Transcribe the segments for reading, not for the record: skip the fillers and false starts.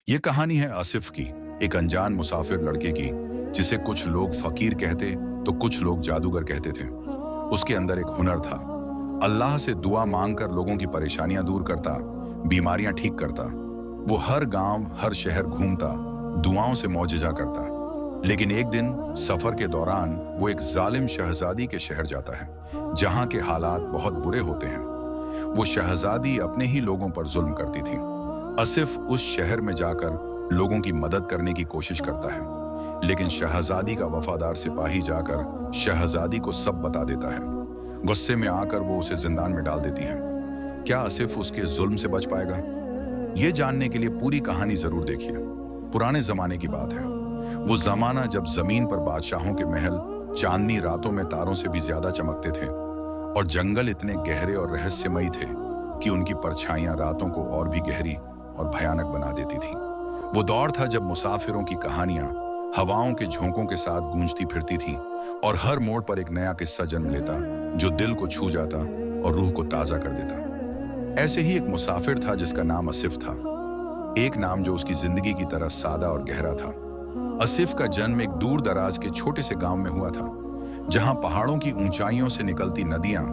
ये कहानी है आसिफ की, एक अनजान मुसाफिर लड़के की, जिसे कुछ लोग फकीर कहते तो कुछ लोग जादूगर कहते थे। उसके अंदर एक हुनर था। अल्लाह से दुआ मांगकर लोगों की परेशानियां दूर करता, बीमारियां ठीक करता। वो हर गांव, हर शहर घूमता, दुआओं से मौजज़ा करता। लेकिन एक दिन सफर के दौरान वो एक जालिम शहजादी के शहर जाता है, जहां के हालात बहुत बुरे होते हैं। वो शहजादी अपने ही लोगों पर जुल्म करती थी। आसिफ उस शहर में जाकर लोगों की मदद करने की कोशिश करता है, लेकिन शहजादी का वफादार सिपाही जाकर शहजादी को सब बता देता है। गुस्से में आकर वो उसे जिंदान में डाल देती है। क्या आसिफ उसके जुल्म से बच पाएगा? ये जानने के लिए पूरी कहानी जरूर देखिए। पुराने जमाने की बात है। वो जमाना जब जमीन पर बादशाहों के महल चांदनी रातों में तारों से भी ज्यादा चमकते थे, और जंगल इतने गहरे और रहस्यमयी थे कि उनकी परछाइयां रातों को और भी गहरी और भयानक बना देती थी। वो दौर था जब मुसाफिरों की कहानियां हवाओं के झोंकों के साथ गूंजती फिरती थीं, और हर मोड़ पर एक नया किस्सा जन्म लेता जो दिल को छू जाता और रूह को ताजा कर देता। ऐसे ही एक मुसाफिर था जिसका नाम आसिफ था, एक नाम जो उसकी जिंदगी की तरह सादा और गहरा था। आसिफ का जन्म एक दूर दराज के छोटे से गांव में हुआ था, जहां पहाड़ों की ऊंचाइयों से निकलती नदियां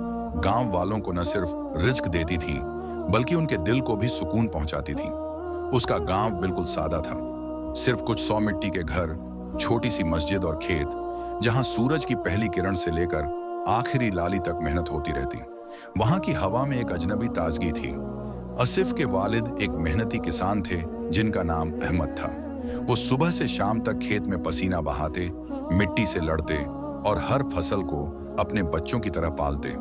गांव वालों को न सिर्फ रिज्क देती थीं, बल्कि उनके दिल को भी सुकून पहुंचाती थीं। उसका गांव बिल्कुल सादा था, सिर्फ कुछ 100 मिट्टी के घर, छोटी सी मस्जिद और खेत, जहां सूरज की पहली किरण से लेकर आखिरी लाली तक मेहनत होती रहती। वहां की हवा में एक अजनबी ताजगी थी। आसिफ के वालिद एक मेहनती किसान थे जिनका नाम अहमद था। वो सुबह से शाम तक खेत में पसीना बहाते, मिट्टी से लड़ते और हर फसल को अपने बच्चों की तरह पालते।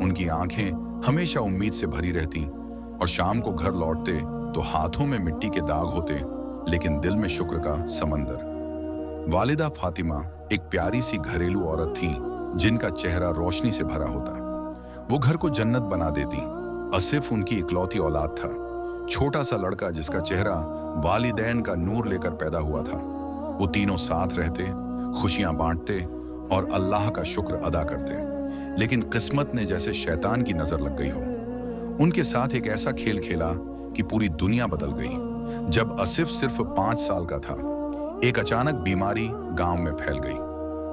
उनकी आंखें हमेशा उम्मीद से भरी रहती, और शाम को घर लौटते तो हाथों में मिट्टी के दाग होते, लेकिन दिल में शुक्र का समंदर। वालिदा फातिमा एक प्यारी सी घरेलू औरत थी जिनका चेहरा रोशनी से भरा होता। वो घर को जन्नत बना देती। आसिफ उनकी इकलौती औलाद था, छोटा सा लड़का जिसका चेहरा वालिदैन का नूर लेकर पैदा हुआ था। वो तीनों साथ रहते, खुशियां बांटते और अल्लाह का शुक्र अदा करते। लेकिन किस्मत ने जैसे शैतान की नजर लग गई हो, उनके साथ एक ऐसा खेल खेला कि पूरी दुनिया बदल गई। जब आसिफ सिर्फ 5 साल का था, एक अचानक बीमारी गांव में फैल गई।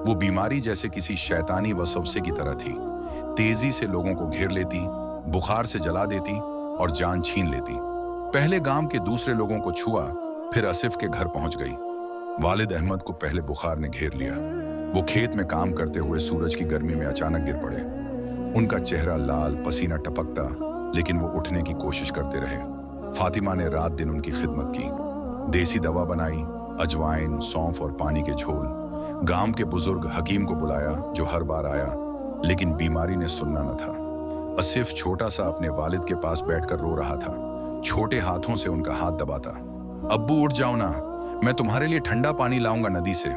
वो बीमारी जैसे किसी शैतानी वसवसे की तरह थी, तेजी से लोगों को घेर लेती, बुखार से जला देती और जान छीन लेती। पहले गांव के दूसरे लोगों को छुआ, फिर आसिफ के घर पहुंच गई। वालिद अहमद को पहले बुखार ने घेर लिया। वो खेत में काम करते हुए सूरज की गर्मी में अचानक गिर पड़े। उनका चेहरा लाल, पसीना टपकता, लेकिन वो उठने की कोशिश करते रहे। फातिमा ने रात दिन उनकी खिदमत की, देसी दवा बनाई, अजवाइन, सौंफ और पानी के झोल। गांव के बुजुर्ग हकीम को बुलाया जो हर बार आया, लेकिन बीमारी ने सुनना न था। आसिफ छोटा सा अपने वालिद के पास बैठकर रो रहा था, छोटे हाथों से उनका हाथ दबाता। अब्बू उठ जाओ ना, मैं तुम्हारे लिए ठंडा पानी लाऊंगा नदी से।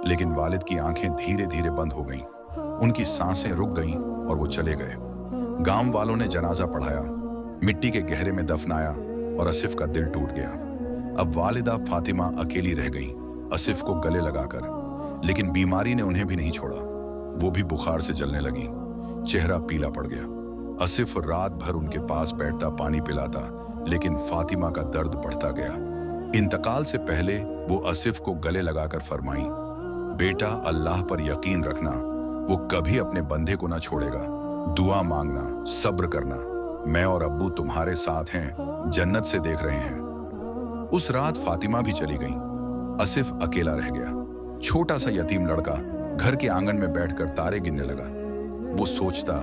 लेकिन वालिद की आंखें धीरे धीरे बंद हो गईं, उनकी सांसें रुक गईं और वो चले गए। गांव वालों ने जनाजा पढ़ाया, मिट्टी के गहरे में दफनाया और आसिफ का दिल टूट गया। अब वालिदा फातिमा अकेली रह गई, आसिफ को गले लगाकर। लेकिन बीमारी ने उन्हें भी नहीं छोड़ा। वो भी बुखार से जलने लगी, चेहरा पीला पड़ गया। आसिफ रात भर उनके पास बैठता, पानी पिलाता, लेकिन फातिमा का दर्द बढ़ता गया। इंतकाल से पहले वो आसिफ को गले लगाकर फरमाई, बेटा अल्लाह पर यकीन रखना, वो कभी अपने बंदे को ना छोड़ेगा। दुआ मांगना, सब्र करना, मैं और अब्बू तुम्हारे साथ हैं, जन्नत से देख रहे हैं। उस रात फातिमा भी चली गई, आसिफ अकेला रह गया। छोटा सा यतीम लड़का घर के आंगन में बैठकर तारे गिनने लगा। वो सोचता,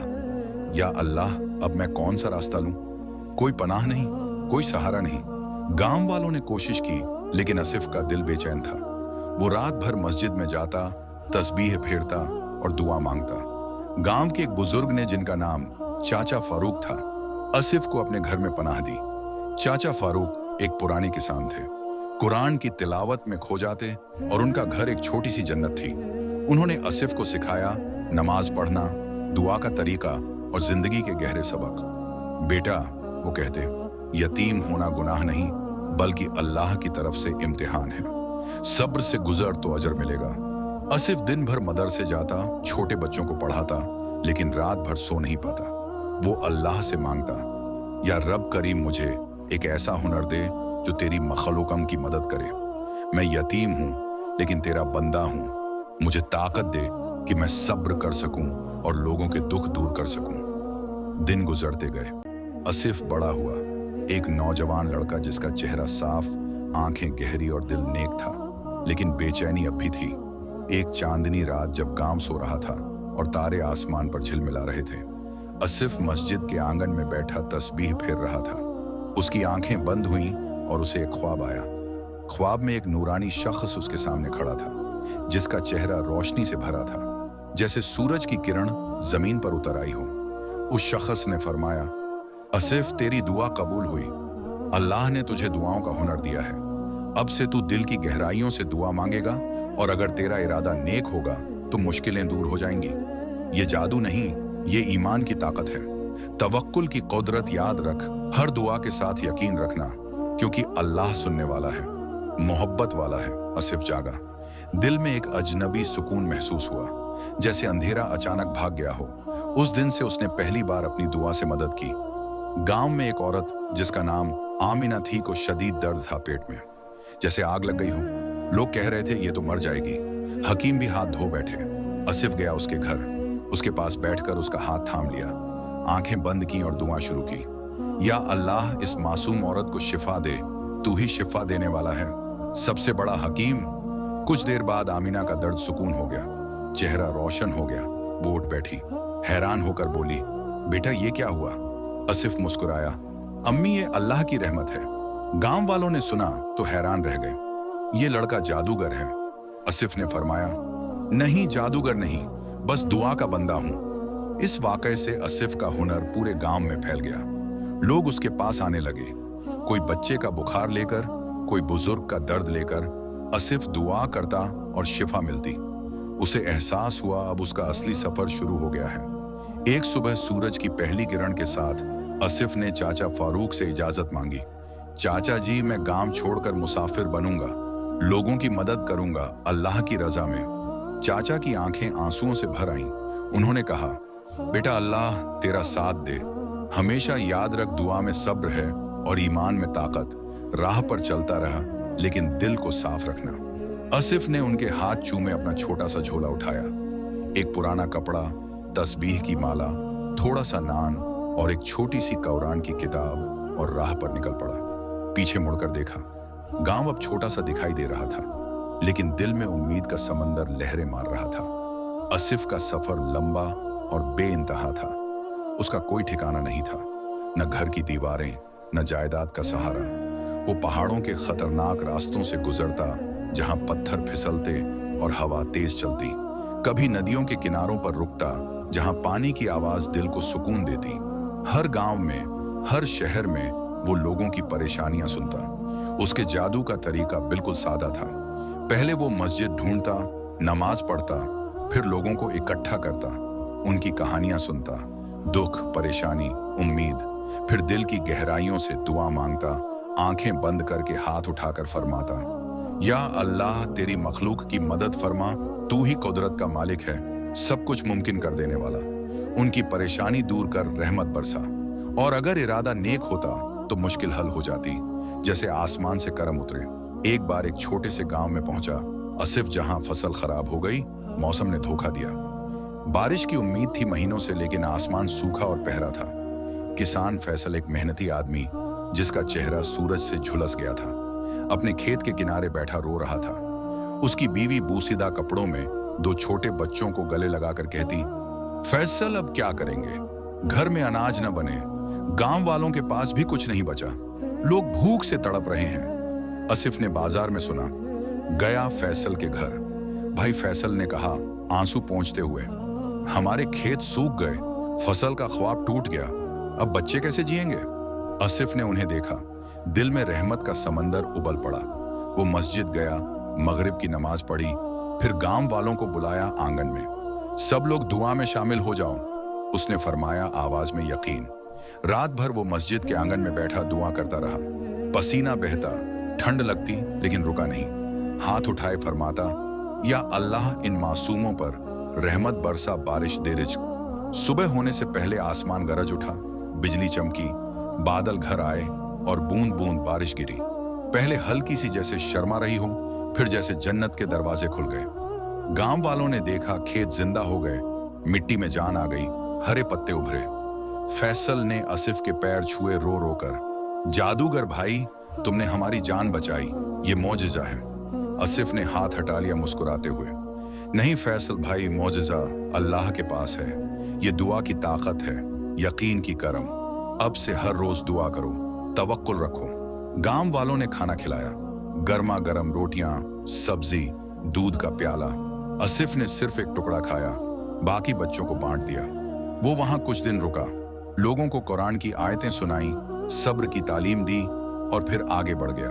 या अल्लाह, अब मैं कौन सा रास्ता लूं? कोई पनाह नहीं, कोई सहारा नहीं। गांव वालों ने कोशिश की, लेकिन आसिफ का दिल बेचैन था। वो रात भर मस्जिद में जाता, तस्बीह फेरता और दुआ मांगता। गांव के एक बुजुर्ग ने, जिनका नाम चाचा फारूक था, आसिफ को अपने घर में पनाह दी। चाचा फारूक एक पुराने किसान थे, कुरान की तिलावत में खो जाते, और उनका घर एक छोटी सी जन्नत थी। उन्होंने आसिफ को सिखाया नमाज पढ़ना, दुआ का तरीका और जिंदगी के गहरे सबक। बेटा, वो कहते, यतीम होना गुनाह नहीं, बल्कि अल्लाह की तरफ से इम्तिहान है। सब्र से गुजर तो अजर मिलेगा। आसिफ दिन भर मदरसे जाता, छोटे बच्चों को पढ़ाता, लेकिन रात भर सो नहीं पाता। वो अल्लाह से मांगता, या रब करीम मुझे एक ऐसा हुनर दे जो जो तेरी मखलूकम की मदद करे। मैं यतीम हूँ लेकिन तेरा बंदा हूँ। मुझे ताकत दे कि मैं सब्र कर सकूं और लोगों के दुख दूर कर सकूं। दिन गुजरते गए। आसिफ बड़ा हुआ, एक नौजवान लड़का जिसका चेहरा साफ, आंखें गहरी और दिल नेक था। लेकिन बेचैनी अब भी थी। एक चांदनी रात जब गांव सो रहा था और तारे आसमान पर झिलमिला रहे थे, आसिफ मस्जिद के आंगन में बैठा तस्बीह फेर रहा था। उसकी आंखें बंद हुईं और उसे एक ख्वाब आया। ख्वाब में एक नूरानी शख्स उसके सामने खड़ा था, जिसका चेहरा रोशनी से भरा था, जैसे सूरज की किरण जमीन पर उतर आई हो। उस शख्स ने फरमाया, आसिफ, तेरी दुआ कबूल हुई। अल्लाह ने तुझे दुआओं का हुनर दिया है। अब से तू दिल की गहराइयों से दुआ मांगेगा और अगर तेरा इरादा नेक होगा तो मुश्किलें दूर हो जाएंगी। ये जादू नहीं, ये ईमान की ताकत है। तवक्कुल की कुदरत याद रख, हर दुआ के साथ यकीन रखना, क्योंकि अल्लाह सुनने वाला है, मोहब्बत वाला है। आसिफ जागा। दिल में एक अजनबी सुकून महसूस हुआ, जैसे अंधेरा अचानक भाग गया हो। उस दिन से उसने पहली बार अपनी दुआ से मदद की। गांव में एक औरत जिसका नाम आमिना थी को शदीद दर्द था पेट में, जैसे आग लग गई हो। लोग कह रहे थे ये तो मर जाएगी। हकीम भी हाथ धो बैठे। आसिफ गया उसके घर, उसके पास बैठकर उसका हाथ थाम लिया, आंखें बंद की और दुआ शुरू की। या अल्लाह, इस मासूम औरत को शिफा दे, तू ही शिफा देने वाला है, सबसे बड़ा हकीम। कुछ देर बाद आमिना का दर्द सुकून हो गया, चेहरा रोशन हो गया। वो उठ बैठी, हैरान होकर बोली, बेटा ये क्या हुआ? आसिफ मुस्कुराया, अम्मी ये अल्लाह की रहमत है। गांव वालों ने सुना तो हैरान रह गए, ये लड़का जादूगर है। आसिफ ने फरमाया, नहीं जादूगर नहीं, बस दुआ का बंदा हूं। इस वाकये से आसिफ का हुनर पूरे गांव में फैल गया। लोग उसके पास आने लगे, कोई बच्चे का बुखार लेकर, कोई बुजुर्ग का दर्द लेकर। आसिफ दुआ करता और शिफा मिलती। उसे एहसास हुआ अब उसका असली सफर शुरू हो गया है। एक सुबह सूरज की पहली किरण के साथ आसिफ ने चाचा फारूक से इजाजत मांगी। चाचा जी, मैं गांव छोड़कर मुसाफिर बनूंगा, लोगों की मदद करूंगा अल्लाह की रजा में। चाचा की आंखें आंसुओं से भर आईं। उन्होंने कहा, बेटा अल्लाह तेरा साथ दे, हमेशा याद रख दुआ में सब्र है और ईमान में ताकत। राह पर चलता रहा लेकिन दिल को साफ रखना। आसिफ ने उनके हाथ चूमे अपना छोटा सा झोला उठाया। एक पुराना कपड़ा, तस्बीह की माला, थोड़ा सा नान और एक छोटी सी कुरान की किताब और राह पर निकल पड़ा। पीछे मुड़कर देखा, गांव अब छोटा सा दिखाई दे रहा था, लेकिन दिल में उम्मीद का समंदर लहरें मार रहा था। आसिफ का सफर लंबा और बेइंतहा था। उसका कोई ठिकाना नहीं था, न घर की दीवारें, न जायदाद का सहारा। वो पहाड़ों के खतरनाक रास्तों से गुजरता, जहां पत्थर फिसलते और हवा तेज चलती। कभी नदियों के किनारों पर रुकता, जहां पानी की आवाज दिल को सुकून देती। हर गांव में, हर शहर में वो लोगों की परेशानियां सुनता। उसके जादू का तरीका बिल्कुल सादा था। पहले वो मस्जिद ढूंढता, नमाज पढ़ता, फिर लोगों को इकट्ठा करता, उनकी कहानियां सुनता, दुख, परेशानी, उम्मीद। फिर दिल की गहराइयों से दुआ मांगता, आंखें बंद करके हाथ उठाकर फरमाता, या अल्लाह तेरी मखलूक की मदद फरमा, तू ही कुदरत का मालिक है, सब कुछ मुमकिन कर देने वाला। उनकी परेशानी दूर कर रहमत बरसा, और अगर इरादा नेक होता तो मुश्किल हल हो जाती, जैसे आसमान से करम उतरे। एक बार एक छोटे से गांव में पहुंचा आसिफ, जहां फसल खराब हो गई, मौसम ने धोखा दिया। बारिश की उम्मीद थी महीनों से, लेकिन आसमान सूखा और पहरा था। किसान फैसल एक मेहनती आदमी, जिसका चेहरा सूरज से झुलस गया था, अपने खेत के किनारे बैठा रो रहा था। उसकी बीवी बूसीदा कपड़ों में दो छोटे बच्चों को गले लगाकर कहती, फैसल अब क्या करेंगे, घर में अनाज न बने, गांव वालों के पास भी कुछ नहीं बचा, लोग भूख से तड़प रहे हैं। आसिफ ने बाजार में सुना, गया फैसल के घर। भाई फैसल ने कहा आंसू पोंछते हुए, हमारे खेत सूख गए, फसल का ख्वाब टूट गया, अब बच्चे कैसे जिएंगे। आसिफ ने उन्हें देखा, दिल में रहमत का समंदर उबल पड़ा। वो मस्जिद गया, मगरिब की नमाज पढ़ी, फिर गांव वालों को बुलाया आंगन में, सब लोग दुआ में शामिल हो जाओ, उसने फरमाया आवाज में यकीन। रात भर वो मस्जिद के आंगन में बैठा दुआ करता रहा। पसीना बहता, ठंड लगती, लेकिन रुका नहीं। हाथ उठाए फरमाता, या अल्लाह इन मासूमों पर रहमत बरसा, बारिश दे रिज़्क। सुबह होने से पहले आसमान गरज उठा, बिजली चमकी, बादल घर आए और बूंद बूंद बारिश गिरी। पहले हल्की सी जैसे शर्मा रही हो, फिर जैसे जन्नत के दरवाजे खुल गए। गांव वालों ने देखा खेत जिंदा हो गए, मिट्टी में जान आ गई, हरे पत्ते उभरे। फैसल ने आसिफ के पैर छुए रो रो कर, जादूगर भाई, तुमने हमारी जान बचाई, ये मौजज़ा है। आसिफ ने हाथ हटा लिया मुस्कुराते हुए। नहीं फैसल भाई, मौजज़ा अल्लाह के पास है, ये दुआ की ताकत है, यकीन की करम। अब से हर रोज दुआ करो, तवक्कुल रखो। गांव वालों ने खाना खिलाया, गर्मा गर्म रोटियां, सब्जी, दूध का प्याला। आसिफ ने सिर्फ एक टुकड़ा खाया, बाकी बच्चों को बांट दिया। वो वहां कुछ दिन रुका, लोगों को कुरान की आयतें सुनाई, सब्र की तालीम दी और फिर आगे बढ़ गया।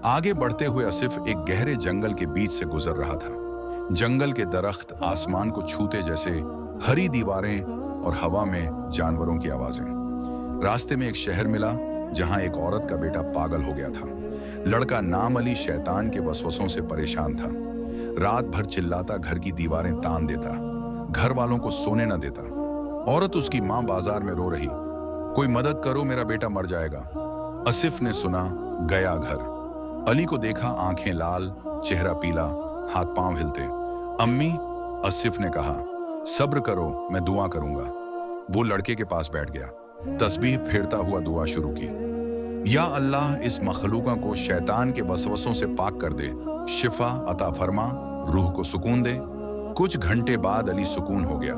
आगे बढ़ते हुए आसिफ एक गहरे जंगल के बीच से गुजर रहा था। जंगल के दरख्त आसमान को छूते जैसे, हरी दीवारें और हवा में जानवरों की आवाजें। रास्ते में एक शहर मिला जहां एक औरत का बेटा पागल हो गया था। लड़का नाम अली शैतान के वसवसों से परेशान था। रात भर चिल्लाता, घर की दीवारें तान देता, घर वालों को सोने न देता। औरत उसकी माँ बाजार में रो रही, कोई मदद करो, मेरा बेटा मर जाएगा। आसिफ ने सुना, गया घर। अली को देखा, आंखें लाल, चेहरा पीला, हाथ पांव हिलते। अम्मी, आसिफ ने कहा, सब्र करो, मैं दुआ करूंगा। वो लड़के के पास बैठ गया, तस्बीह फेरता हुआ दुआ शुरू की। या अल्लाह, इस मखलूका को शैतान के वसवसों से पाक कर दे, शिफा अता फरमा, रूह को सुकून दे। कुछ घंटे बाद अली सुकून हो गया,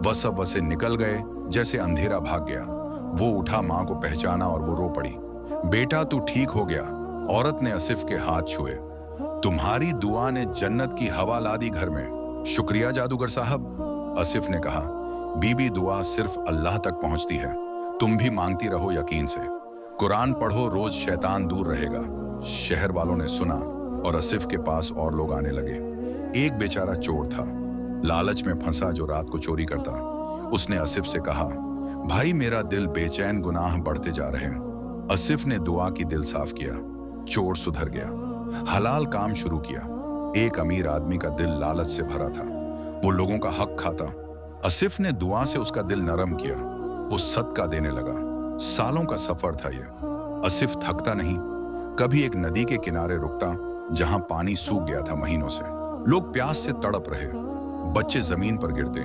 वसवसे निकल गए, जैसे अंधेरा भाग गया। वो उठा, माँ को पहचाना और वो रो पड़ी। बेटा तू ठीक हो गया। औरत ने आसिफ के हाथ छुए। तुम्हारी दुआ ने जन्नत की हवा ला दी घर में, शुक्रिया जादूगर साहब। आसिफ ने कहा, बीबी, दुआ सिर्फ अल्लाह तक पहुंचती है, तुम भी मांगती रहो यकीन से। कुरान पढ़ो, रोज शैतान दूर रहेगा। शहर वालों ने सुना और आसिफ के पास और लोग आने लगे। एक बेचारा चोर था, लालच में फंसा, जो रात को चोरी करता। उसने आसिफ से कहा, भाई मेरा दिल बेचैन, गुनाह बढ़ते जा रहे हैं। आसिफ ने दुआ की दिल साफ किया, चोर सुधर गया, हलाल काम शुरू किया। एक अमीर आदमी का दिल लालच से भरा था, वो लोगों का हक खाता। आसिफ ने दुआ से उसका दिल नरम किया, वो सदका देने लगा। सालों का सफर था ये। आसिफ थकता नहीं, कभी एक नदी के किनारे रुकता जहां पानी सूख गया था महीनों से। लोग प्यास से तड़प रहे, बच्चे जमीन पर गिरते।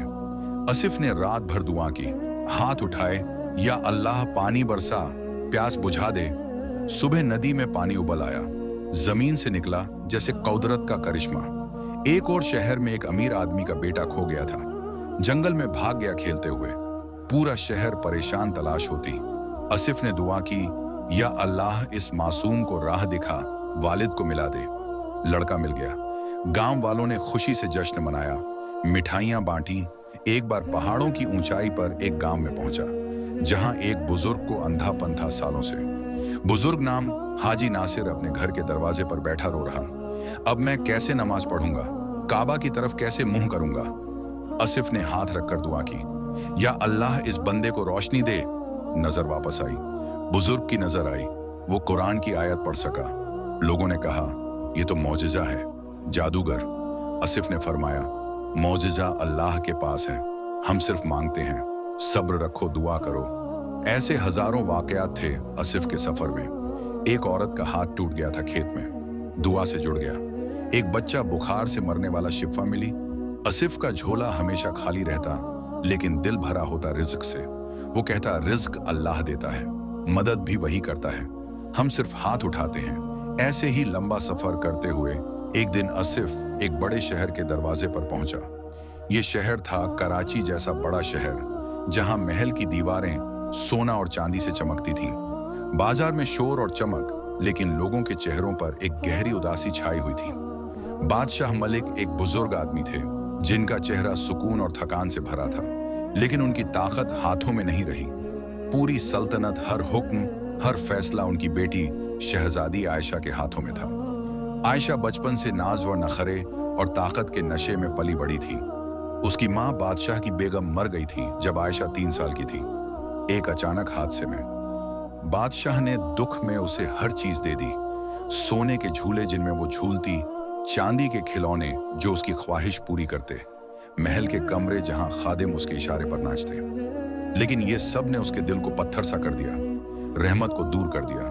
आसिफ ने रात भर दुआ की, हाथ उठाए, या अल्लाह पानी बरसा, प्यास बुझा दे। सुबह नदी में पानी उबल आया, जमीन से निकला जैसे कुदरत का करिश्मा। एक और शहर में एक अमीर आदमी का बेटा खो गया था, जंगल में भाग गया खेलते हुए। पूरा शहर परेशान तलाश होती। आसिफ ने दुआ की, या अल्लाह इस मासूम को राह दिखा, वालिद को मिला दे। लड़का मिल गया। गांव वालों ने खुशी से जश्न मनाया, मिठाइयां बांटी। एक बार पहाड़ों की ऊंचाई पर एक गांव में पहुंचा जहां एक बुजुर्ग को अंधापन था सालों से। बुजुर्ग नाम हाजी नासिर अपने घर के दरवाजे पर बैठा रो रहा, अब मैं कैसे नमाज पढ़ूंगा, काबा की तरफ कैसे मुंह करूंगा। आसिफ ने हाथ रखकर दुआ की, या अल्लाह इस बंदे को रोशनी दे। नजर वापस आई, बुजुर्ग की नजर आई, वो कुरान की आयत पढ़ सका। लोगों ने कहा, ये तो मौजिजा है, जादूगर। आसिफ ने फरमाया, मौजिजा अल्लाह के पास है, हम सिर्फ मांगते हैं, सब्र रखो, दुआ करो। ऐसे हजारों वाकयात थे आसिफ के सफर में। एक औरत का हाथ टूट गया था खेत में, दुआ से जुड़ गया। एक बच्चा बुखार से मरने वाला, शिफा मिली। आसिफ का झोला हमेशा खाली रहता, लेकिन दिल भरा होता रिज्क से। वो कहता, रिज्क अल्लाह देता है, मदद भी वही करता है, हम सिर्फ हाथ उठाते हैं। ऐसे ही लंबा सफर करते हुए एक दिन आसिफ एक बड़े शहर के दरवाजे पर पहुंचा। ये शहर था कराची जैसा बड़ा शहर, जहां महल की दीवारें सोना और चांदी से चमकती थीं। बाजार में शोर और चमक, लेकिन लोगों के चेहरों पर एक गहरी उदासी छाई हुई थी। बादशाह मलिक एक बुजुर्ग आदमी थे, जिनका चेहरा सुकून और थकान से भरा था, लेकिन उनकी ताकत हाथों में नहीं रही। पूरी सल्तनत, हर हुक्म, हर फैसला उनकी बेटी शहजादी आयशा के हाथों में था। आयशा बचपन से नाज व नखरे और ताकत के नशे में पली बड़ी थी। उसकी माँ बादशाह की बेगम मर गई थी जब आयशा 3 साल की थी, एक अचानक हादसे में। बादशाह ने दुख में उसे हर चीज दे दी, सोने के झूले जिनमें वो झूलती, चांदी के खिलौने जो उसकी ख्वाहिश पूरी करते, महल के कमरे जहां खादिम उसके इशारे पर नाचते। लेकिन ये सब ने उसके दिल को पत्थर सा कर दिया, रहमत को दूर कर दिया।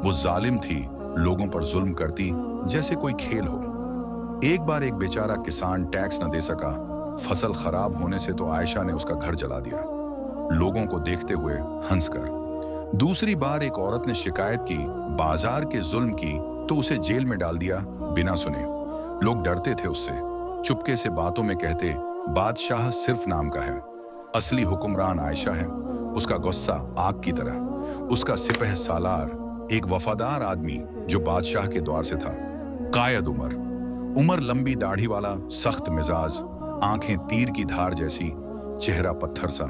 वो जालिम थी, लोगों पर जुल्म करती जैसे कोई खेल हो। एक बार एक बेचारा किसान टैक्स न दे सका, फसल खराब होने से तो आयशा ने उसका घर जला दिया, लोगों को देखते हुए हंसकर। दूसरी बार एक औरत ने शिकायत की, बाजार के जुल्म की, तो उसे जेल में डाल दिया बिना सुने। लोग डरते थे उससे, चुपके से बातों में कहते बादशाह सिर्फ नाम का है, असली हुक्मरान आयशा है। उसका गुस्सा आग की तरह, उसका सिपह सालार एक वफादार आदमी जो बादशाह के द्वार से था। कायद उमर लंबी दाढ़ी वाला, सख्त मिजाज, आंखें तीर की धार जैसी, चेहरा पत्थर सा।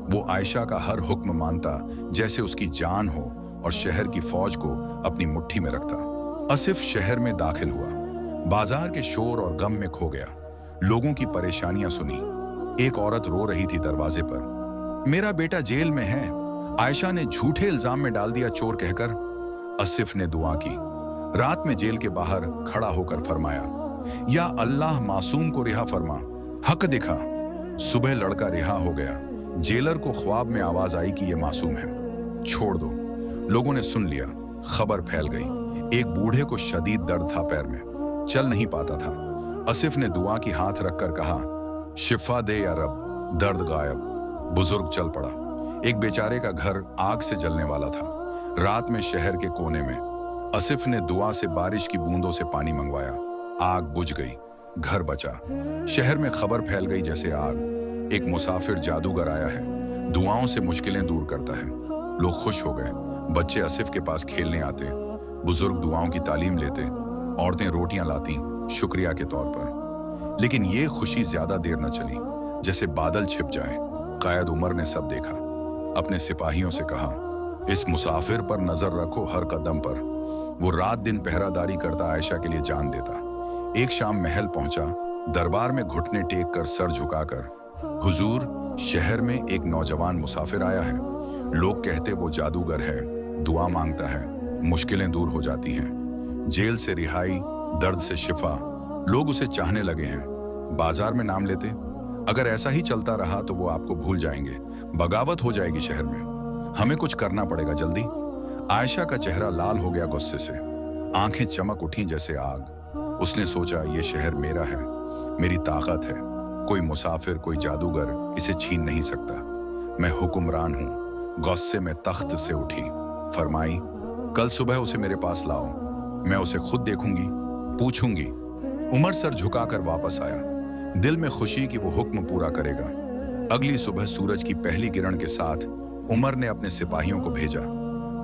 वो आयशा का हर हुक्म मानता जैसे उसकी जान हो और शहर की फौज को अपनी मुट्ठी में रखता। आसिफ शहर में दाखिल हुआ, बाजार के शोर और गम में खो गया, लोगों की परेशानियां सुनी। एक औरत रो रही थी दरवाजे पर, मेरा बेटा जेल में है, आयशा ने झूठे इल्जाम में डाल दिया चोर कहकर। आसिफ ने दुआ की, रात में जेल के बाहर खड़ा होकर फरमाया, या अल्लाह मासूम को रिहा फरमा, हक दिखा। सुबह लड़का रिहा हो गया। जेलर को ख्वाब में आवाज आई कि यह मासूम है, छोड़ दो। लोगों ने सुन लिया, खबर फैल गई। एक बूढ़े को शदीद दर्द था पैर में, चल नहीं पाता था। आसिफ ने दुआ की हाथ रखकर कहा, शिफा दे या रब। दर्द गायब, बुजुर्ग चल पड़ा। एक बेचारे का घर आग से जलने वाला था, रात में शहर के कोने में। आसिफ ने दुआ से बारिश की बूंदों से पानी मंगवाया, आग बुझ गई, घर बचा। शहर में खबर फैल गई जैसे आग, एक मुसाफिर जादूगर आया है, दुआओं से मुश्किलें दूर करता है। लोग खुश हो गए, बच्चे आसिफ के पास खेलने आते, बुजुर्ग दुआओं की तालीम लेते, औरतें रोटियां लाती शुक्रिया के तौर पर। लेकिन ये खुशी ज्यादा देर न चली, जैसे बादल छिप जाए। कायद उमर ने सब देखा, अपने सिपाहियों से कहा, इस मुसाफिर पर नजर रखो हर कदम पर। वो रात दिन पहरादारी करता, आयशा के लिए जान देता। एक शाम महल पहुंचा, दरबार में घुटने टेक कर सर झुकाकर, हुजूर, शहर में एक नौजवान मुसाफिर आया है। लोग कहते वो जादूगर है, दुआ मांगता है, मुश्किलें दूर हो जाती हैं। जेल से रिहाई, दर्द से शिफा, लोग उसे चाहने लगे हैं। बाजार में नाम लेते, अगर ऐसा ही चलता रहा तो वो आपको भूल जाएंगे, बगावत हो जाएगी शहर में। हमें कुछ करना पड़ेगा जल्दी। आयशा का चेहरा लाल हो गया गुस्से से, आंखें चमक उठी जैसे आग। उसने सोचा, ये शहर मेरा है, मेरी ताकत है, कोई मुसाफिर, कोई जादूगर इसे छीन नहीं सकता। मैं हुक्मरान हूं। गुस्से में तख्त से उठी, फरमाई, कल सुबह उसे मेरे पास लाओ, मैं उसे खुद देखूंगी, पूछूंगी। उमर सर झुकाकर वापस आया, दिल में खुशी कि वो हुक्म पूरा करेगा। अगली सुबह सूरज की पहली किरण के साथ उमर ने अपने सिपाहियों को भेजा।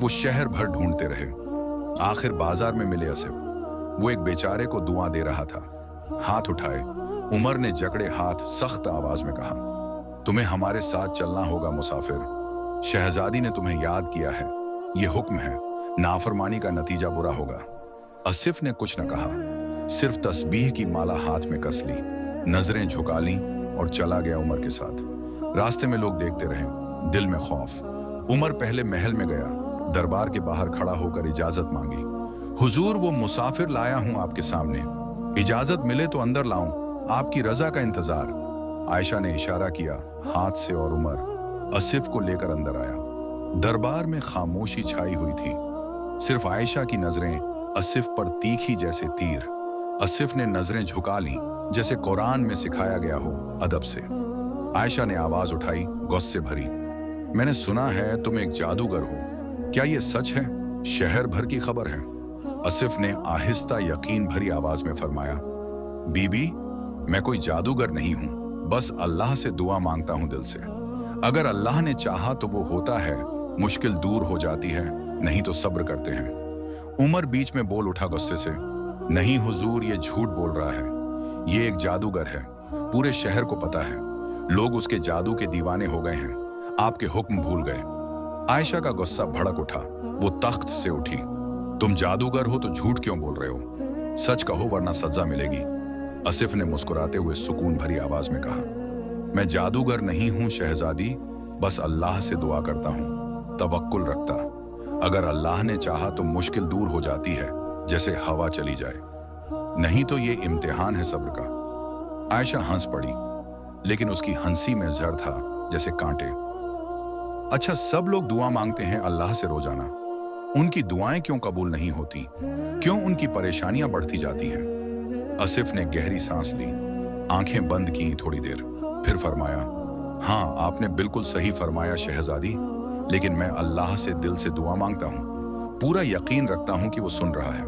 वो शहर भर ढूंढते रहे, आखिर बाजार में मिले आसिफ। वो एक बेचारे को दुआ दे रहा था। हाथ उठाए, उमर ने जकड़े हाथ सख्त आवाज में कहा, तुम्हें हमारे साथ चलना होगा मुसाफिर, शहजादी ने तुम्हें याद किया है, ये हुक्म है, नाफरमानी का नतीजा बुरा होगा। आसिफ ने कुछ न कहा, सिर्फ तस्बीह की माला हाथ में कस ली, नजरें झुका ली और चला गया उमर के साथ। रास्ते में लोग देखते रहे, दिल में खौफ। उमर पहले महल में गया, दरबार के बाहर खड़ा होकर इजाजत मांगी। हुजूर, वो मुसाफिर लाया हूं आपके सामने, इजाजत मिले तो अंदर लाऊं, आपकी रजा का इंतजार। आयशा ने इशारा किया हाथ से और उमर आसिफ को लेकर अंदर आया। दरबार में खामोशी छाई हुई थी, सिर्फ आयशा की नजरें आसिफ पर तीखी जैसे तीर। आसिफ ने नजरें झुका ली, जैसे कुरान में सिखाया गया हो अदब से। आयशा ने आवाज उठाई, गुस्से भरी, मैंने सुना है तुम एक जादूगर हो, क्या ये सच है? शहर भर की खबर है। आसिफ ने आहिस्ता यकीन भरी आवाज में फरमाया, बीबी, मैं कोई जादूगर नहीं हूं, बस अल्लाह से दुआ मांगता हूं दिल से। अगर अल्लाह ने चाहा तो वो होता है, मुश्किल दूर हो जाती है, नहीं तो सब्र करते हैं। उमर बीच में बोल उठा गुस्से से, नहीं हुजूर, ये झूठ बोल रहा है, ये एक जादूगर है, पूरे शहर को पता है, लोग उसके जादू के दीवाने हो गए हैं, आपके हुक्म भूल गए। आयशा का गुस्सा भड़क उठा, वो तख्त से उठी, तुम जादूगर हो तो झूठ क्यों बोल रहे हो? सच कहो वरना सजा मिलेगी। आसिफ ने मुस्कुराते हुए सुकून भरी आवाज में कहा, मैं जादूगर नहीं हूं शहजादी, बस अल्लाह से दुआ करता हूं, तवक्कुल रखता। अगर अल्लाह ने चाहा तो मुश्किल दूर हो जाती है, जैसे हवा चली जाए, नहीं तो ये इम्तिहान है सब्र का। आयशा हंस पड़ी, लेकिन उसकी हंसी में जहर था जैसे कांटे। अच्छा, सब लोग दुआ मांगते हैं अल्लाह से रोजाना, उनकी दुआएं क्यों कबूल नहीं होती? क्यों उनकी परेशानियां बढ़ती जाती हैं? आसिफ ने गहरी सांस ली, आंखें बंद की थोड़ी देर, फिर फरमाया, हाँ, आपने बिल्कुल सही फरमाया शहजादी, लेकिन मैं अल्लाह से दिल से दुआ मांगता हूँ। पूरा यकीन रखता हूँ कि वो सुन रहा है।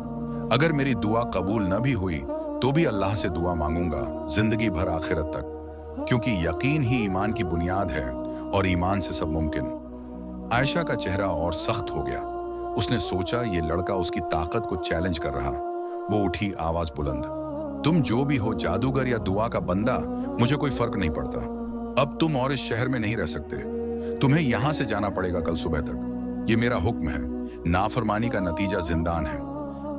अगर मेरी दुआ कबूल न भी हुई तो भी अल्लाह से दुआ मांगूंगा जिंदगी भर आखिरत तक, क्योंकि यकीन ही ईमान की बुनियाद है और ईमान से सब मुमकिन। आयशा का चेहरा और सख्त हो गया। उसने सोचा ये लड़का उसकी ताकत को चैलेंज कर रहा। वो उठी, आवाज बुलंद, तुम जो भी हो, जादूगर या दुआ का बंदा, मुझे कोई फर्क नहीं पड़ता। अब तुम और इस शहर में नहीं रह सकते। तुम्हें यहां से जाना पड़ेगा कल सुबह तक। ये मेरा हुक्म है। नाफरमानी का नतीजा जिंदान है।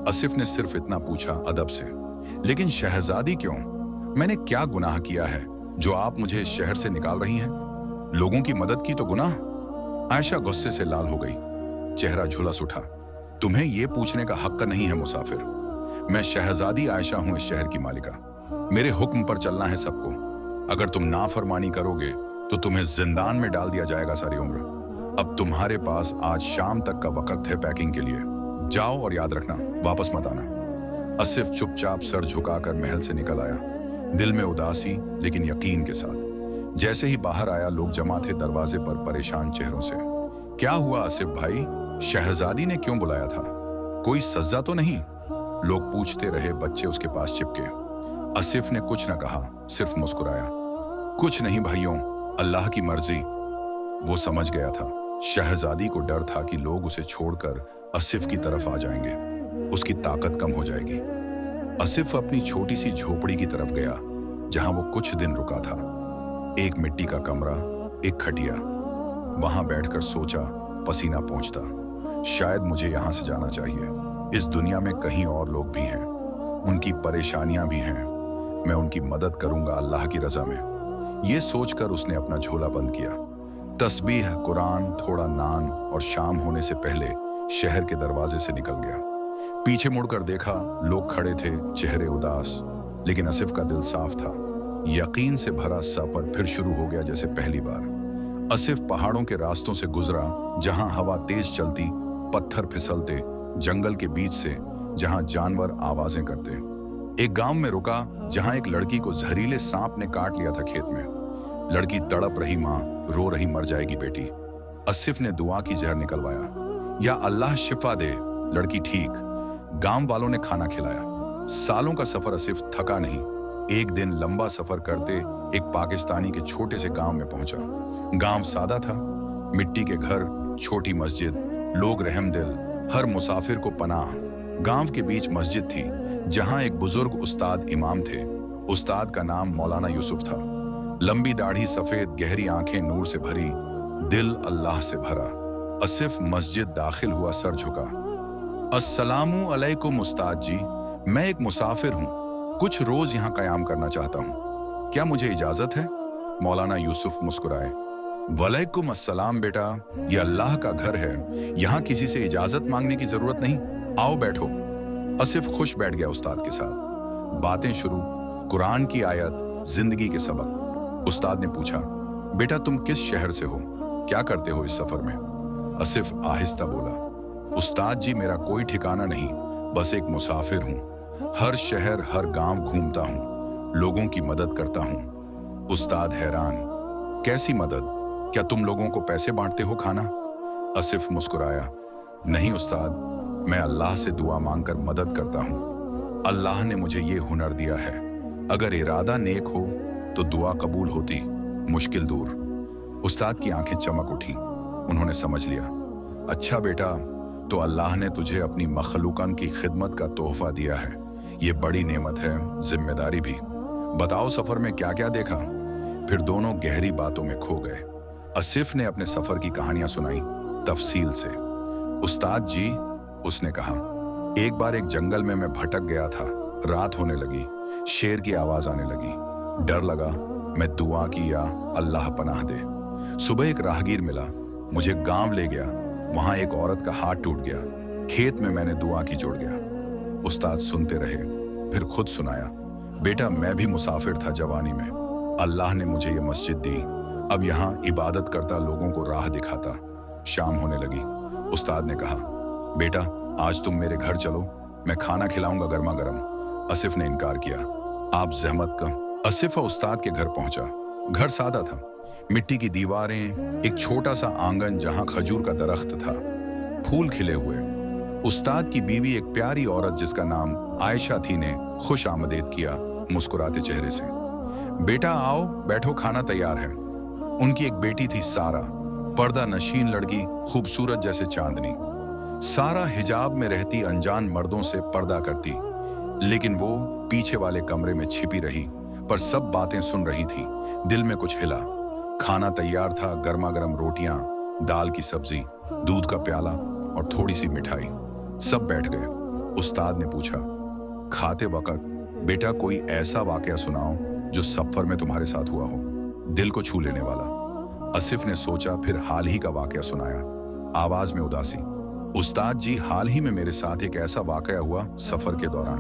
आसिफ ने सिर्फ इतना पूछा अदब से, लेकिन शहजादी क्यों? मैंने क्या गुनाह किया है जो आप मुझे इस शहर से निकाल रही हैं? लोगों की मदद की तो गुनाह? आयशा गुस्से से लाल हो गई, चेहरा झुलस उठा। तुम्हें यह पूछने का हक नहीं है मुसाफिर। मैं शहजादी आयशा हूं, इस शहर की मालिका। मेरे हुक्म पर चलना है सबको। अगर तुम नाफरमानी करोगे तो तुम्हें जिंदान में डाल दिया जाएगा सारी उम्र। अब तुम्हारे पास आज शाम तक का वक्त है पैकिंग के लिए। जाओ और याद रखना, वापस मत आना। आसिफ चुपचाप सर झुकाकर महल से निकल आया, दिल में उदासी लेकिन यकीन के साथ। जैसे ही बाहर आया, लोग जमा थे दरवाजे पर परेशान चेहरों से। क्या हुआ आसिफ भाई? शहजादी ने क्यों बुलाया था? कोई सजा तो नहीं? लोग पूछते रहे। बच्चे उसके पास चिपके। आसिफ ने कुछ न कहा, सिर्फ मुस्कुराया। कुछ नहीं भाइयों, अल्लाह की मर्जी। वो समझ गया था। शहजादी को डर था कि लोग उसे छोड़कर आसिफ की तरफ आ जाएंगे, उसकी ताकत कम हो जाएगी। आसिफ अपनी छोटी सी झोपड़ी की तरफ गया जहां वो कुछ दिन रुका था। एक मिट्टी का कमरा, एक खटिया। वहां बैठकर सोचा, पसीना पोंछता, शायद मुझे यहां से जाना चाहिए। इस दुनिया में कहीं और लोग भी हैं, उनकी परेशानियां भी हैं। मैं उनकी मदद करूंगा अल्लाह की रजा में। ये सोचकर उसने अपना झोला बंद किया। तस्बीह, कुरान, थोड़ा नान और शाम होने से पहले शहर के दरवाजे से निकल गया। पीछे मुड़कर देखा, लोग खड़े थे, चेहरे उदास, लेकिन आसिफ का दिल साफ था। यकीन से भरा सफर फिर शुरू हो गया जैसे पहली बार। आसिफ पहाड़ों के रास्तों से गुजरा जहां हवा तेज चलती, पत्थर फिसलते, जंगल के बीच से जहां जानवर आवाजें करते। एक गांव में रुका जहां एक लड़की को जहरीले सांप ने काट लिया था खेत में। लड़की तड़प रही, मां रो रही, मर जाएगी बेटी। आसिफ ने दुआ की जहर निकलवाया, या अल्लाह शिफा दे, लड़की ठीक। गांव वालों ने खाना खिलाया। सालों का सफर आसिफ थका नहीं। एक दिन लंबा सफर करते एक पाकिस्तानी के छोटे से गांव में पहुंचा। गांव सादा था, मिट्टी के घर, छोटी मस्जिद, लोग रहमदिल, हर मुसाफिर को पनाह। गांव के बीच मस्जिद थी जहां एक बुजुर्ग उस्ताद इमाम थे। उस्ताद का नाम मौलाना यूसुफ था। लंबी दाढ़ी, सफेद गहरी आंखें नूर से भरी, दिल अल्लाह से भरा। आसिफ मस्जिद दाखिल हुआ, सर झुका। अस्सलामु अलैकुम उस्ताद जी, मैं एक मुसाफिर हूँ, कुछ रोज यहाँ कयाम करना चाहता हूँ, क्या मुझे इजाजत है? मौलाना यूसुफ मुस्कुराए। वलैकुम अस्सलाम बेटा, ये अल्लाह का घर है, यहाँ किसी से इजाजत मांगने की जरूरत नहीं, आओ बैठो। आसिफ खुश बैठ गया उस्ताद के साथ। बातें शुरू, कुरान की आयत, जिंदगी के सबक। उस्ताद ने पूछा, बेटा तुम किस शहर से हो, क्या करते हो इस सफर में? आसिफ आहिस्ता बोला, उस्ताद जी मेरा कोई ठिकाना नहीं, बस एक मुसाफिर हूँ। हर शहर हर गांव घूमता हूँ, लोगों की मदद करता हूँ। उस्ताद हैरान, कैसी मदद? क्या तुम लोगों को पैसे बांटते हो, खाना? आसिफ मुस्कुराया, नहीं उस्ताद, मैं अल्लाह से दुआ मांगकर मदद करता हूँ। अल्लाह ने मुझे ये हुनर दिया है, अगर इरादा नेक हो तो दुआ कबूल होती, मुश्किल दूर। उस्ताद की आंखें चमक उठी, उन्होंने समझ लिया। अच्छा बेटा, तो अल्लाह ने तुझे अपनी मखलूकन की खिदमत का तोहफा दिया है, ये बड़ी नेमत है, जिम्मेदारी भी। बताओ सफर में क्या क्या देखा? फिर दोनों गहरी बातों में खो गए। आसिफ ने अपने सफर की कहानियां सुनाई तफसील से। उस्ताद जी, उसने कहा, एक बार एक जंगल में मैं भटक गया था, रात होने लगी, शेर की आवाज आने लगी, डर लगा, मैं दुआ की या अल्लाह पनाह दे। सुबह एक राहगीर मिला, मुझे गांव ले गया, वहां एक औरत का हाथ टूट गया, खेत में मैंने दुआ की जुड़ गया। उस्ताद सुनते रहे, फिर खुद सुनाया, बेटा मैं भी मुसाफिर था जवानी में, अल्लाह ने मुझे ये मस्जिद दी, अब यहाँ इबादत करता, लोगों को राह दिखाता। शाम होने लगी। उस्ताद ने कहा, बेटा, आज तुम मेरे घर चलो, मैं खाना खिलाऊंगा गर्मा गर्म। आसिफ ने इनकार किया। आप जहमत का। आसिफ उस्ताद के घर पहुंचा। घर सादा था, मिट्टी की दीवारें, एक छोटा सा आंगन जहां खजूर का दरख्त था, फूल खिले हुए। उस्ताद की बीवी, एक प्यारी औरत जिसका नाम आयशा थी, ने खुश आमदेद किया मुस्कुराते चेहरे से। बेटा आओ, बैठो, खाना तैयार है। उनकी एक बेटी थी सारा, पर्दा नशीन लड़की, खूबसूरत जैसे चांदनी। सारा हिजाब में रहती, अनजान मर्दों से पर्दा करती, लेकिन वो पीछे वाले कमरे में छिपी रही, पर सब बातें सुन रही थी। दिल में कुछ हिला। खाना तैयार था, गर्मा गर्म रोटियां, दाल की सब्जी, दूध का प्याला और थोड़ी सी मिठाई। सब बैठ गए। उस्ताद ने पूछा, खाते वक्त बेटा कोई ऐसा वाकया सुनाओ जो सफर में तुम्हारे साथ हुआ हो, दिल को छू लेने वाला। आसिफ ने सोचा, फिर हाल ही का वाकया सुनाया, आवाज में उदासी। उस्ताद जी, हाल ही में मेरे साथ एक ऐसा वाकया हुआ सफर के दौरान।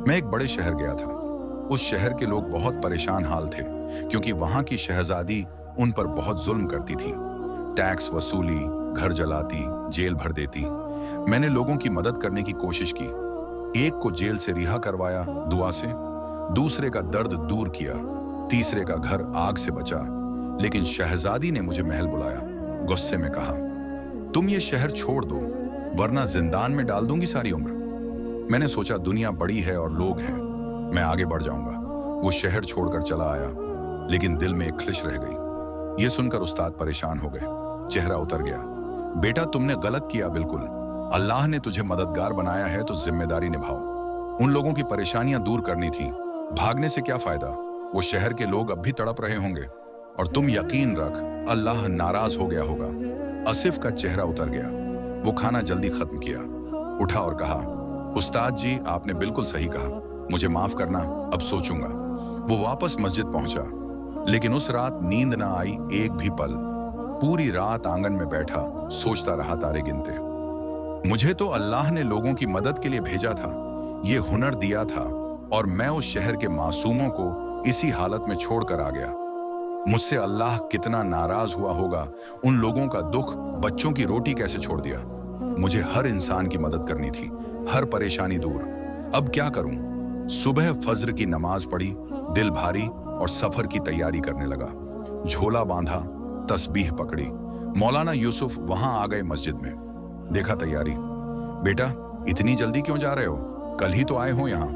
मैं एक बड़े शहर गया था। उस शहर के लोग बहुत परेशान हाल थे, क्योंकि वहां की शहजादी उन पर बहुत जुल्म करती थी। टैक्स वसूली, घर जलाती, जेल भर देती। मैंने लोगों की मदद करने की कोशिश की। एक को जेल से रिहा करवाया दुआ से, दूसरे का दर्द दूर किया, तीसरे का घर आग से बचा। लेकिन शहजादी ने मुझे महल बुलाया, गुस्से में कहा, तुम ये शहर छोड़ दो, वरना जिंदान में डाल दूंगी सारी उम्र। मैंने सोचा दुनिया बड़ी है और लोग हैं, मैं आगे बढ़ जाऊंगा। वो शहर छोड़कर चला आया, लेकिन दिल में एक खलिश रह गई। ये सुनकर उस्ताद परेशान हो गए, चेहरा उतर गया। बेटा, तुमने गलत किया, बिल्कुल। अल्लाह ने तुझे मददगार बनाया है तो जिम्मेदारी निभाओ। उन लोगों की परेशानियां दूर करनी थी, भागने से क्या फायदा। वो शहर के लोग अब भी तड़प रहे होंगे, और तुम यकीन रख, अल्लाह नाराज हो गया होगा। आसिफ का चेहरा उतर गया। वो खाना जल्दी खत्म किया, उठा और कहा, उस्ताद जी, आपने बिल्कुल सही कहा, मुझे माफ करना, अब सोचूंगा। वो वापस मस्जिद पहुंचा, लेकिन उस रात नींद ना आई एक भी पल। पूरी रात आंगन में बैठा सोचता रहा, तारे गिनते। मुझे तो अल्लाह ने लोगों की मदद के लिए भेजा था, ये हुनर दिया था, और मैं उस शहर के मासूमों को इसी हालत में छोड़कर आ गया। मुझसे अल्लाह कितना नाराज हुआ होगा। उन लोगों का दुख, बच्चों की रोटी कैसे छोड़ दिया। मुझे हर इंसान की मदद करनी थी, हर परेशानी दूर। अब क्या करूं? सुबह फज्र की नमाज पढ़ी, दिल भारी, और सफर की तैयारी करने लगा। झोला बांधा, तस्बीह पकड़ी। मौलाना यूसुफ वहां आ गए मस्जिद में। देखा तैयारी। बेटा, इतनी जल्दी क्यों जा रहे हो? कल ही तो आए हो यहाँ।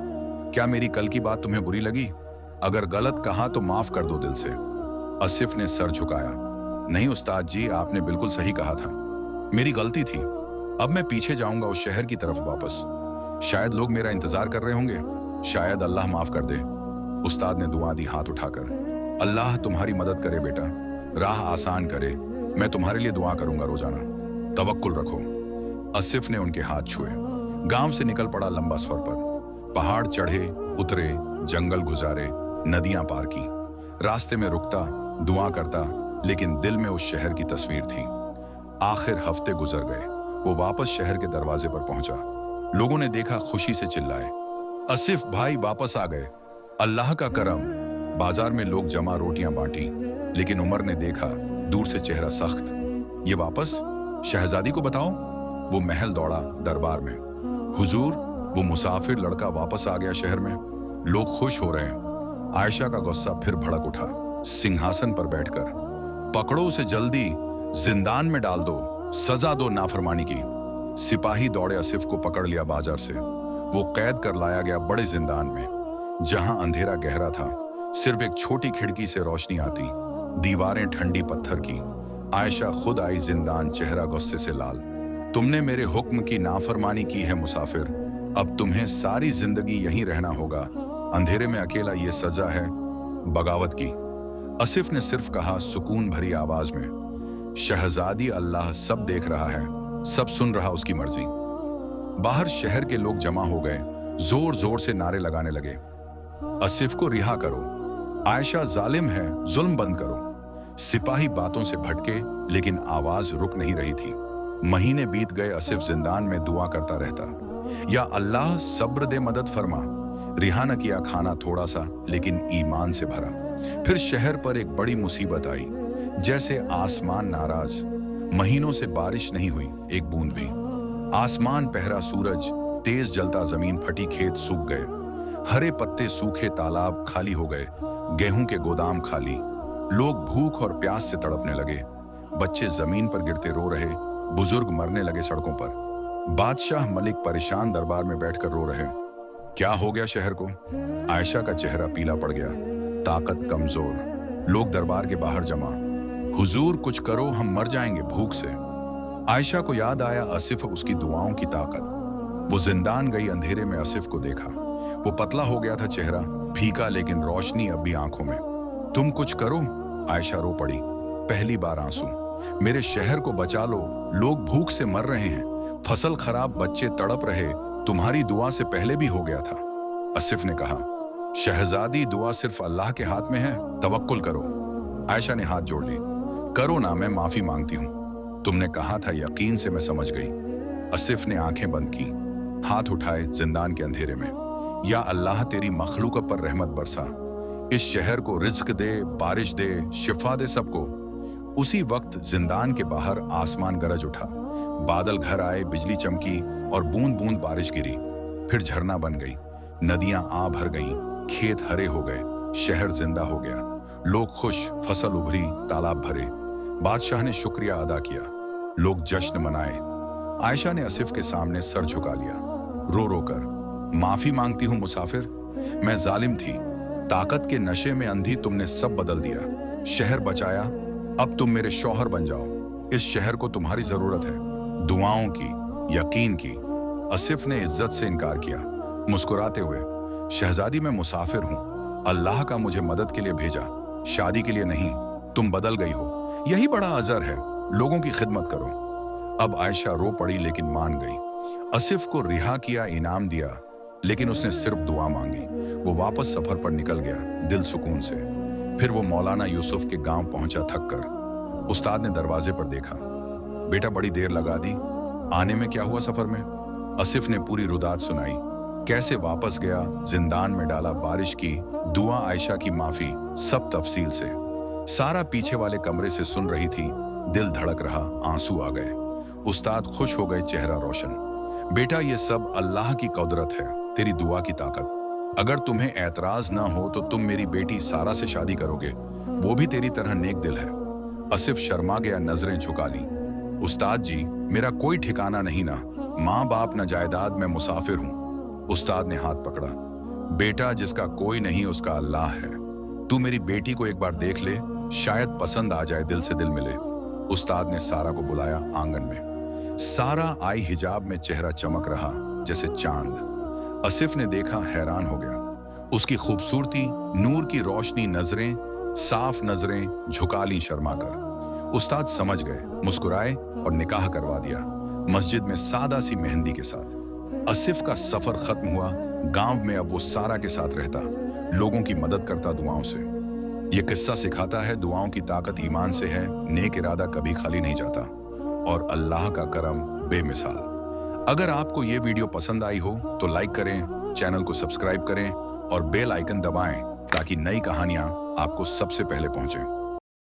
क्या मेरी कल की बात तुम्हें बुरी लगी? अगर गलत कहा तो माफ कर दो दिल से। आसिफ ने सर झुकाया। नहीं उस्ताद जी, आपने बिल्कुल सही कहा था, मेरी गलती थी। अब मैं पीछे जाऊंगा उस शहर की तरफ वापस। शायद लोग मेरा इंतजार कर रहे होंगे, शायद अल्लाह माफ कर दे। उस्ताद ने दुआ दी हाथ उठाकर। अल्लाह तुम्हारी मदद करे बेटा, राह आसान करे। मैं तुम्हारे लिए दुआ करूंगा रोजाना, तवक्कुल रखो। आसिफ ने उनके हाथ छुए। गांव से निकल पड़ा लंबा सफर पर। पहाड़ चढ़े, उतरे, जंगल गुजारे, नदियां पार की। रास्ते में रुकता, दुआ करता, लेकिन दिल में उस शहर की तस्वीर थी। आखिर हफ्ते गुजर गए। वो वापस शहर के दरवाजे पर पहुंचा। लोगों ने देखा, खुशी से चिल्लाए, आसिफ भाई वापस आ गए, अल्लाह का करम। बाजार में लोग जमा रोटियां बांटी, लेकिन उमर ने देखा, दूर से चेहरा सख्त। ये वापस? शहजादी को बताओ। वो महल दौड़ा, दरबार में, हुजूर, वो मुसाफिर लड़का वापस आ गया शहर में, लोग खुश हो रहे हैं। आयशा का गुस्सा फिर भड़क उठा, सिंहासन पर बैठकर, पकड़ो उसे जल्दी, जिंदान में डाल दो, सजा दो नाफरमानी की। सिपाही दौड़े, आसिफ को पकड़ लिया बाजार से। वो कैद कर लाया गया बड़े जिंदान में, जहां अंधेरा गहरा था, सिर्फ एक छोटी खिड़की से रोशनी आती, दीवारें ठंडी पत्थर की। आयशा खुद आई जिंदान, चेहरा गुस्से से लाल। तुमने मेरे हुक्म की नाफरमानी की है मुसाफिर, अब तुम्हें सारी जिंदगी यहीं रहना होगा। अंधेरे में अकेला, ये सजा है बगावत की। आसिफ ने सिर्फ कहा, सुकून भरी आवाज में, शहजादी, अल्लाह सब देख रहा है, सब सुन रहा उसकी मर्जी। बाहर शहर के लोग जमा हो गए, जोर जोर से नारे लगाने लगे, आसिफ को रिहा करो, आयशा जालिम है, जुल्म बंद करो। सिपाही बातों से भटके, लेकिन आवाज रुक नहीं रही थी। महीने बीत गए, आसिफ जिंदान में दुआ करता रहता, या अल्लाह सब्र दे, मदद फरमा। रिहा न किया, खाना थोड़ा सा लेकिन ईमान से भरा। फिर शहर पर एक बड़ी मुसीबत आई, जैसे आसमान नाराज। महीनों से बारिश नहीं हुई, एक बूंद भी। आसमान पहरा सूरज तेज जलता, जमीन फटी, खेत सूख गए, हरे पत्ते सूखे, तालाब खाली हो गए, गेहूं के गोदाम खाली। लोग भूख और प्यास से तड़पने लगे, बच्चे जमीन पर गिरते रो रहे, बुजुर्ग मरने लगे सड़कों पर। बादशाह मलिक परेशान दरबार में बैठकर रो रहे। क्या हो गया शहर को? आयशा का चेहरा पीला पड़ गया, ताकत कमजोर। लोग दरबार के बाहर जमा। हुजूर कुछ करो, हम मर जाएंगे भूख से। आयशा को याद आया आसिफ, उसकी दुआओं की ताकत। वो जिंदान गई, अंधेरे में आसिफ को देखा। वो पतला हो गया था चेहरा, फीका, लेकिन रोशनी अब भी आंखों में। तुम कुछ करो, आयशा रो पड़ी, पहली बार आंसू। मेरे शहर को बचा लो, लोग भूख से मर रहे हैं, फसल खराब, बच्चे तड़प रहे, तुम्हारी दुआ से पहले भी हो गया था। आसिफ ने कहा, शहजादी, दुआ सिर्फ अल्लाह के हाथ में है, तवक्कुल करो। आयशा ने हाथ जोड़ लिए। करो ना, मैं माफी मांगती हूं। तुमने कहा था, यकीन से मैं समझ गई। आसिफ ने आंखें बंद की, हाथ उठाए जिंदान के अंधेरे में। या अल्लाह, तेरी मखलूक पर रहमत बरसा, इस शहर को रिज्क दे, बारिश दे, शिफा दे सबको। उसी वक्त जिंदान के बाहर आसमान गरज उठा, बादल घर आए, बिजली चमकी और बूंद बूंद बारिश गिरी। फिर झरना बन गई, नदियां आ भर गईं, खेत हरे हो गए, शहर जिंदा हो गया। लोग खुश, फसल उभरी, तालाब भरे। बादशाह ने शुक्रिया अदा किया, लोग जश्न मनाए। आयशा ने आसिफ के सामने सर झुका लिया, रो रो कर। माफी मांगती हूं मुसाफिर, मैं जालिम थी, ताकत के नशे में अंधी, तुमने सब बदल दिया। शहर बचाया, अब तुम मेरे शौहर बन जाओ। इस शहर को तुम्हारी जरूरत है, दुआओं की, यकीन की। आसिफ ने इज्जत से इनकार किया, मुस्कुराते हुए। शहजादी, मैं मुसाफिर हूं, अल्लाह का मुझे मदद के लिए भेजा, शादी के लिए नहीं। तुम बदल गई हो, यही बड़ा अजर है, लोगों की खिदमत करो। अब आयशा रो पड़ी, लेकिन मान गई। आसिफ को रिहा किया, इनाम दिया, लेकिन उसने सिर्फ दुआ मांगी। वो वापस सफर पर निकल गया, दिल सुकून से। फिर वो मौलाना यूसुफ के गांव पहुंचा, थक कर। उस्ताद ने दरवाजे पर देखा। बेटा, बड़ी देर लगा दी, आने में क्या हुआ सफर में? आसिफ ने पूरी रुदात सुनाई, कैसे वापस गया, जिंदान में डाला, बारिश की, दुआ, आयशा की माफी, सब तफसील से। सारा पीछे वाले कमरे से सुन रही थी, दिल धड़क रहा, आंसू आ गए। उस्ताद खुश हो गए, चेहरा रोशन। बेटा, ये सब अल्लाह की कुदरत है, तेरी दुआ की ताकत। अगर तुम्हें ऐतराज ना हो तो तुम मेरी बेटी सारा से शादी करोगे, वो भी तेरी तरह नेक दिल है। आसिफ शर्मा गया, नजरें झुका ली। उस्ताद जी, मेरा कोई ठिकाना नहीं ना, माँ बाप न जायदाद, मैं मुसाफिर हूँ। उस्ताद ने हाथ पकड़ा। बेटा, जिसका कोई नहीं उसका अल्लाह है। तू मेरी बेटी को एक बार देख ले, शायद पसंद आ जाए, दिल से दिल मिले। उस्ताद ने सारा को बुलाया आंगन में। सारा आई, हिजाब में, चेहरा चमक रहा जैसे चांद। आसिफ ने देखा, हैरान हो गया। उसकी खूबसूरती, नूर की रोशनी, नजरें, साफ नजरें झुका ली शर्मा कर। उस्ताद समझ गए, मुस्कुराए और निकाह करवा दिया, मस्जिद में सादा सी मेहंदी के साथ। आसिफ का सफर खत्म हुआ। गांव में अब वो सारा के साथ रहता, लोगों की मदद करता दुआओं से। ये किस्सा सिखाता है, दुआओं की ताकत ईमान से है, नेक इरादा कभी खाली नहीं जाता, और अल्लाह का करम बेमिसाल। अगर आपको ये वीडियो पसंद आई हो तो लाइक करें, चैनल को सब्सक्राइब करें और बेल आइकन दबाएं, ताकि नई कहानियां आपको सबसे पहले पहुंचें।